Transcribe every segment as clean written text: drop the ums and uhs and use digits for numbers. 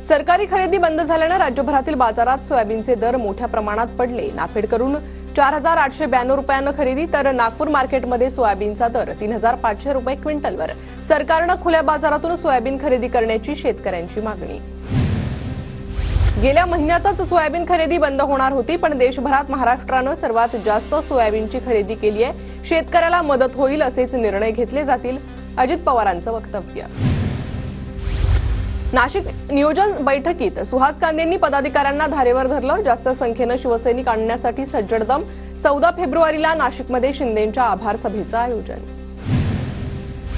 सरकारी खरेदी बंद झाल्याने राज्यभरातील बाजारात सोयाबीनचे दर मोठ्या प्रमाणात पडले। नाफेडकडून 4892 रुपयांना खरेदी तर नागपूर मार्केटमध्ये सोयाबीनचा दर 3500 रुपये क्विंटलवर। सरकारने खुल्या बाजारातून सोयाबीन खरेदी करण्याची शेतकऱ्यांची मागणी। गेल्या महिन्यातच सोयाबीन खरेदी बंद होणार होती, पण देशभरात महाराष्ट्राने सर्वात जास्त सोयाबीनची खरेदी केली आहे। शेतकऱ्याला मदत होईल असेच निर्णय घेतले जातील, अजित पवारांचं वक्तव्य। नाशिक नियोजन बैठकीत सुहास कांदेंनी पदाधिकाऱ्यांना धारेवर धरलं। जास्त संख्येने शिवसैनिक आणण्यासाठी सज्जड दम। 14 फेब्रुवारीला नाशिकमध्ये शिंदेंच्या आभार सभेचं आयोजन।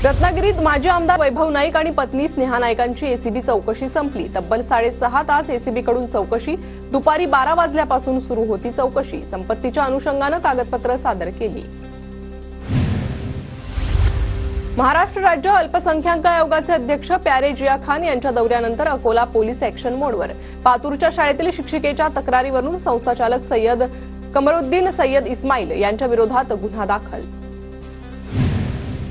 रत्नागिरीत माजी आमदार वैभव नाईक आणि पत्नी स्नेहा नाईकांची एसीबी चौकशी संपली। तब्बल 6.5 तास एसीबीकडून चौकशी। दुपारी 12 वाजल्यापासून सुरू होती चौकशी। संपत्तीच्या अनुषंगाने कागदपत्र सादर केली। महाराष्ट्र राज्य अल्पसंख्याक आयोगाचे अध्यक्ष प्यारे जिया खान यांच्या दौऱ्यानंतर अकोला पोलीस ॲक्शन मोडवर। पातूरच्या शाळेतील शिक्षिकेच्या तक्रारीवरून संस्थाचालक सय्यद कमरुद्दीन सय्यद इस्माईल यांच्या विरोधात गुन्हा दाखल।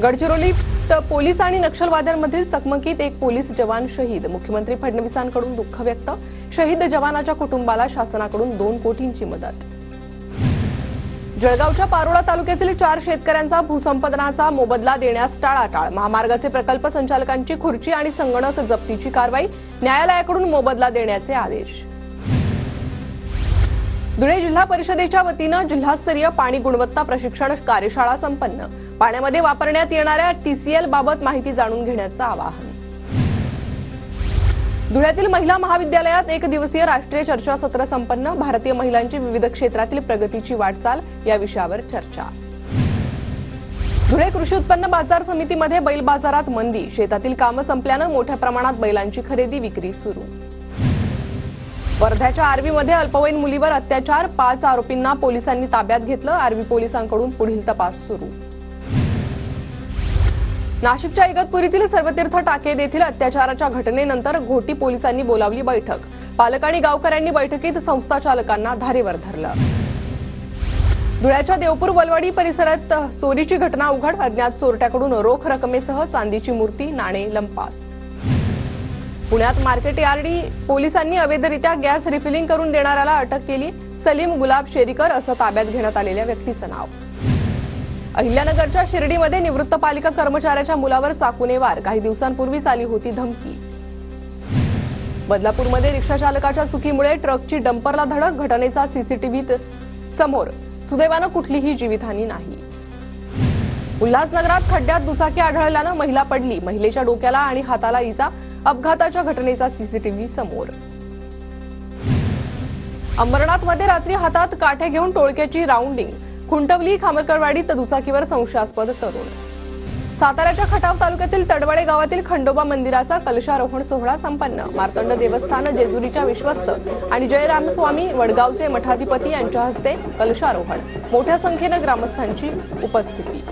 गडचिरोलीत पोलीस आणि नक्षलवाद्यांमधील चकमकीत एक पोलीस जवान शहीद। मुख्यमंत्री फडणवीसांकडून दुःख व्यक्त। शहीद जवानाच्या कुटुंबाला शासनाकडून 2 कोटींची मदत। जळगावच्या पारोळा तालुक्यातील 4 शेतकऱ्यांचा भूसंपादनाचा मोबदला देण्यास टाळाटाळ। महामार्गाचे प्रकल्प संचालकांची खुर्ची आणि संगणक जप्तीची कारवाई। न्यायालयाकडून मोबदला देण्याचे आदेश। धुळे जिल्हा परिषदेच्या वतीने जिल्हास्तरीय पाणी गुणवत्ता प्रशिक्षण कार्यशाळा संपन्न। पाण्यामध्ये वापरण्यात येणाऱ्या टीसीएल बाबत माहिती जाणून घेण्याचं आवाहन। धुळ्यातील महिला महाविद्यालयात 1 दिवसीय राष्ट्रीय चर्चासत्र संपन्न। भारतीय महिलांची विविध क्षेत्रातील प्रगतीची वाटचाल या विषयावर चर्चा। धुळे कृषी उत्पन्न बाजार समितीमध्ये बैल बाजारात मंदी। शेतातील कामं संपल्याने मोठ्या प्रमाणात बैलांची खरेदी विक्री सुरू। वर्ध्याच्या आर्वीमध्ये अल्पवयीन मुलीवर अत्याचार। 5 आरोपींना पोलिसांनी ताब्यात घेतलं। आर्वी पोलिसांकडून पुढील तपास सुरू। नाशिकच्या इगतपुरीतील सर्वतीर्थ टाकेद येथील अत्याचाराच्या घटनेनंतर घोटी पोलिसांनी बोलावली बैठक। पालक आणि गावकऱ्यांनी बैठकीत संस्थाचालकांना धारेवर धरलं। धुळ्याच्या देवपूर वलवाडी परिसरात चोरीची घटना उघड। अज्ञात चोरट्याकडून रोख रकमेसह चांदीची मूर्ती, नाणे लंपास। पुण्यात मार्केट यार्डी पोलिसांनी अवैधरित्या गॅस रिफिलिंग करून देणाऱ्याला अटक केली। सलीम गुलाब शेरीकर असं ताब्यात घेण्यात आलेल्या व्यक्तीचं नाव। अहिल्यानगरच्या शिर्डीमध्ये निवृत्त पालिका कर्मचाऱ्याच्या मुलावर चाकूने वार। काही दिवसांपूर्वीच आली होती धमकी। बदलापूरमध्ये रिक्षा चालकाच्या चुकीमुळे ट्रकची डंपरला धडक। घटनेचा सीसीटीव्हीत समोर। सुदैवानं कुठलीही जीवितहानी नाही। उल्हासनगरात खड्ड्यात दुचाकी आढळल्यानं महिला पडली। महिलेच्या डोक्याला आणि हाताला इजा। अपघाताच्या घटनेचा सीसीटीव्ही समोर। अंबरनाथमध्ये रात्री हातात काठे घेऊन टोळक्याची राऊंडिंग। खुंटवली खामरकरवाडीत दुचाकीवर संशयास्पद तरुण। साताऱ्याच्या खटाव तालुक्यातील तडवळे गावातील खंडोबा मंदिराचा कलशारोहण सोहळा संपन्न। मार्तंड देवस्थान जेजुरीच्या विश्वस्त आणि जयरामस्वामी वडगावचे मठाधिपती यांच्या हस्ते कलशारोहण। मोठ्या संख्येने ग्रामस्थांची उपस्थिती।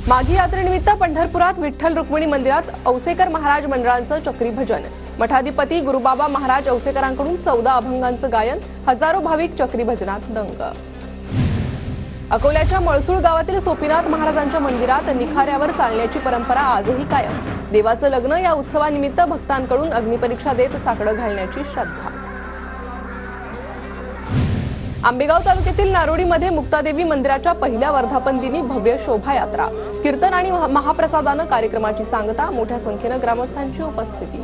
माघी यात्रेनिमित्त पंढरपुरात विठ्ठल रुक्मिणी मंदिरात औसेकर महाराज मंडळांचं चक्री भजन। मठाधिपती गुरुबाबा महाराज औसेकरांकडून 14 अभंगांचं गायन। हजारो भाविक चक्री भजनात दंग। अकोल्याच्या मळसूळ गावातील सोपीनाथ महाराजांच्या मंदिरात निखाऱ्यावर चालण्याची परंपरा आजही कायम। देवाचं लग्न या उत्सवानिमित्त भक्तांकडून अग्निपरीक्षा देत साकडं घालण्याची श्रद्धा। आंबेगाव तालुक्यातील नारोडीमध्ये मुक्तादेवी मंदिराच्या पहिल्या वर्धापन दिनी भव्य शोभायात्रा। कीर्तन आणि महाप्रसादानं कार्यक्रमाची सांगता। मोठ्या संख्येने ग्रामस्थांची उपस्थिती।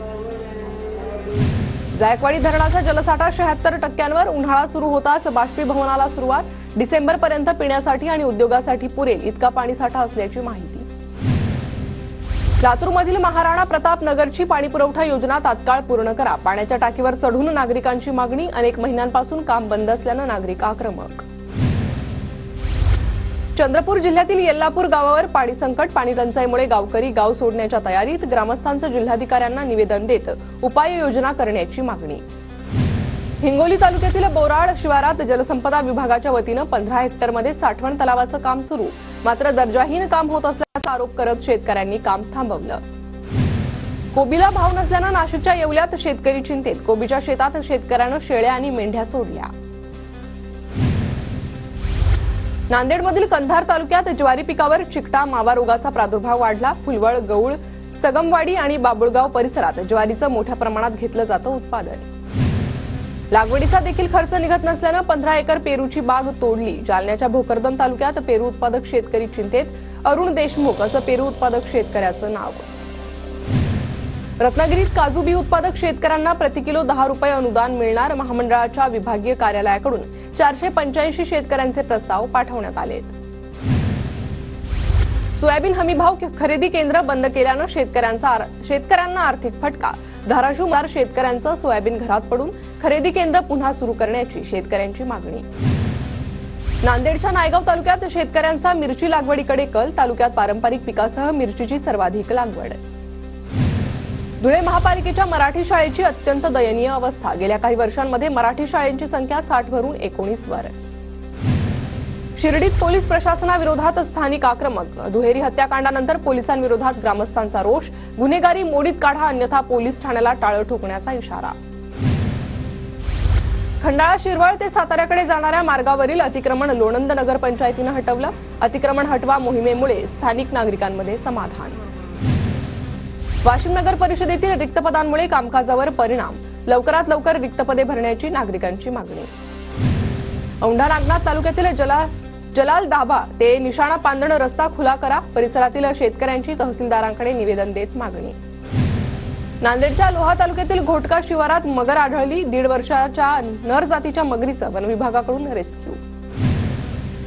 जायकवाडी धरणाचा जलसाठा 76%वर। उन्हाळा सुरू होताच बाष्पीभवनाला सुरुवात। डिसेंबरपर्यंत पिण्यासाठी आणि उद्योगासाठी पुरेल इतका पाणीसाठा असल्याची माहिती। लातूरमधील महाराणा प्रताप नगरची पाणीपुरवठा योजना तात्काळ पूर्ण करा। पाण्याच्या टाकीवर चढून नागरिकांची मागणी। अनेक महिन्यांपासून काम बंद असल्याने नागरिक आक्रमक। चंद्रपूर जिल्ह्यातील येल्लापूर गावावर पाणी संकट। पाणी टंचाईमुळे गावकरी गाव सोडण्याच्या तयारीत। ग्रामस्थांचं जिल्हाधिकाऱ्यांना निवेदन देत उपाययोजना करण्याची मागणी। हिंगोली तालुक्यातील बोराळ शिवारात जलसंपदा विभागाच्या वतीने 15 हेक्टरमध्ये साठवण तलावाचं काम सुरू। मात्र दर्जाहीन काम होत असल्याचा आरोप करत शेतकऱ्यांनी काम थांबवलं। कोबीला भाव नसल्याने नाशिकच्या येवल्यात शेतकरी चिंतेत। कोबीच्या शेतात शेतकऱ्यानं शेळ्या आणि मेंढ्या सोडल्या। नांदेडमधील कंधार तालुक्यात ज्वारी पिकावर चिकटा मावा रोगाचा प्रादुर्भाव वाढला। फुलवळ, गौळ, सगमवाडी आणि बाबुळगाव परिसरात ज्वारीचं मोठ्या प्रमाणात घेतलं जातं उत्पादन। लागवडीचा देखील खर्च निघत नसल्यानं 15 एकर पेरूची बाग तोडली। जालन्याच्या भोकरदन तालुक्यात पेरू उत्पादक शेतकरी चिंतेत। अरुण देशमुख असं पेरू उत्पादक शेतकऱ्याचं नाव। रत्नागिरीत काजू बी उत्पादक शेतकऱ्यांना प्रति किलो 10 रुपये अनुदान मिळणार। महामंडळाच्या विभागीय कार्यालयाकडून 485 शेतकऱ्यांचे प्रस्ताव पाठवण्यात आले। सोयाबीन हमीभाव खरेदी केंद्र बंद केल्यानं शेतकऱ्यांना आर्थिक फटका। धाराशिवमध्ये शेतकऱ्यांचं सोयाबीन घरात पडून खरेदी केंद्र पुन्हा सुरू करण्याची शेतकऱ्यांची मागणी। नांदेडच्या नायगाव तालुक्यात शेतकऱ्यांचा मिरची लागवडीकडे कल। तालुक्यात पारंपरिक पिकासह मिरचीची सर्वाधिक लागवड। धुळे महापालिकेच्या मराठी शाळेची अत्यंत दयनीय अवस्था। गेल्या काही वर्षांमध्ये मराठी शाळांची संख्या 60 वरून 19 वर। शिर्डीत पोलीस प्रशासनाविरोधात स्थानिक आक्रमक। दुहेरी हत्याकांडानंतर पोलिसांविरोधात ग्रामस्थांचा रोष। गुन्हेगारी मोडीत काढा अन्यथा पोलीस ठाण्याला टाळं ठोकण्याचा इशारा। खंडाळा शिरवळ ते साताऱ्याकडे जाणाऱ्या मार्गावरील अतिक्रमण लोणंद नगर पंचायतीनं हटवलं। अतिक्रमण हटवा मोहिमेमुळे स्थानिक नागरिकांमध्ये समाधान। वाशिम नगर परिषदेतील रिक्त पदांमुळे कामकाजावर परिणाम। लवकरात लवकर रिक्त पदे भरण्याची नागरिकांची मागणी। औंढा नागनाथ तालुक्यातील जलाल दाबा ते निशाणा पांदण रस्ता खुला करा। परिसरातील शेतकऱ्यांची तहसीलदारांकडे निवेदन देत मागणी। नांदेडच्या लोहा तालुक्यातील घोटका शिवारात मगर आढळली। 1.5 वर्षाच्या नर जातीच्या मगरीचं वन विभागाकडून रेस्क्यू।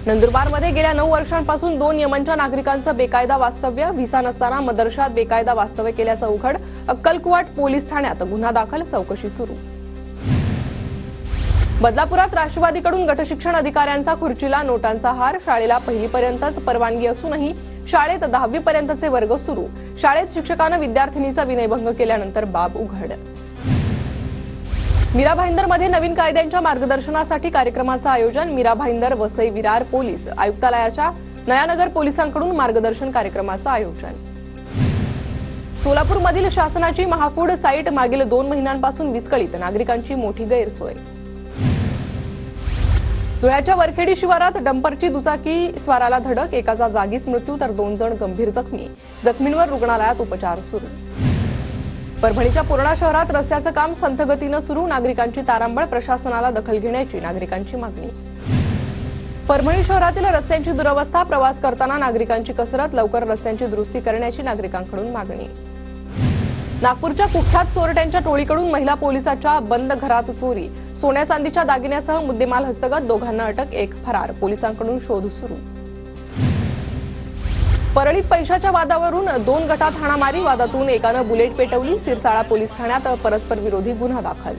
नंदुरबारमध्ये गेल्या 9 वर्षांपासून 2 यमनच्या नागरिकांचं बेकायदा वास्तव्य। व्हिसा नसताना मदरशात बेकायदा वास्तव्य केल्याचं उघड। अक्कलकुवाट पोलीस ठाण्यात गुन्हा दाखल, चौकशी सुरू। बदलापुरात राष्ट्रवादीकडून गटशिक्षण अधिकाऱ्यांचा खुर्चीला नोटांचा हार। शाळेला पहिलीपर्यंतच परवानगी असूनही शाळेत 10वी पर्यंतचे वर्ग सुरू। शाळेत शिक्षकानं विद्यार्थिनीचा विनयभंग केल्यानंतर बाब उघड। मीरा भाईंदरमध्ये नवीन कायद्यांच्या मार्गदर्शनासाठी कार्यक्रमाचं आयोजन। मीरा भाईंदर वसई विरार पोलीस आयुक्तालयाच्या नयानगर पोलिसांकडून मार्गदर्शन कार्यक्रमाचं आयोजन। सोलापूरमधील शासनाची महाफूड साईट मागील 2 महिन्यांपासून विस्कळीत। नागरिकांची मोठी गैरसोय। धुळ्याच्या वरखेडी शिवारात डंपरची दुचाकी स्वाराला धडक। एकाचा जागीच मृत्यू तर 2 जण गंभीर जखमी। जखमींवर रुग्णालयात उपचार सुरू। परभणीच्या पूर्णा शहरात रस्त्याचं काम संथ गतीनं सुरू। नागरिकांची तारांबळ, प्रशासनाला दखल घेण्याची नागरिकांची मागणी। परभणी शहरातील रस्त्यांची दुरवस्था, प्रवास करताना नागरिकांची कसरत। लवकर रस्त्यांची दुरुस्ती करण्याची नागरिकांकडून मागणी। नागपूरच्या कुख्यात चोरट्यांच्या टोळीकडून महिला पोलिसाच्या बंद घरात चोरी। सोन्या चांदीच्या दागिन्यासह मुद्देमाल हस्तगत, 2 जणांना अटक, 1 फरार। पोलिसांकडून शोध सुरू। परळीत पैशाच्या वादावरून 2 गटात हाणामारी। वादातून एकानं बुलेट पेटवली। सिरसाळा पोलीस ठाण्यात परस्पर विरोधी गुन्हा दाखल।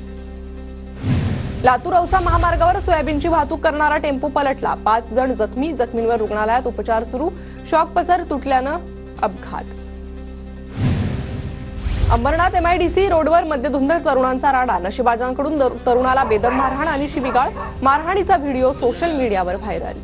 लातूर औसा महामार्गावर सोयाबीनची वाहतूक करणारा टेम्पो पलटला। 5 जण जखमी। जखमींवर रुग्णालयात उपचार सुरू। शॉक पसर तुटल्यानं अपघात। अंबरनाथ MIDC रोडवर मद्यधुंद तरुणांचा राडा। नशेबाजांकडून तरुणाला बेदम मारहाण आणि शिवीगाळ। मारहाणीचा व्हिडिओ सोशल मीडियावर व्हायरल।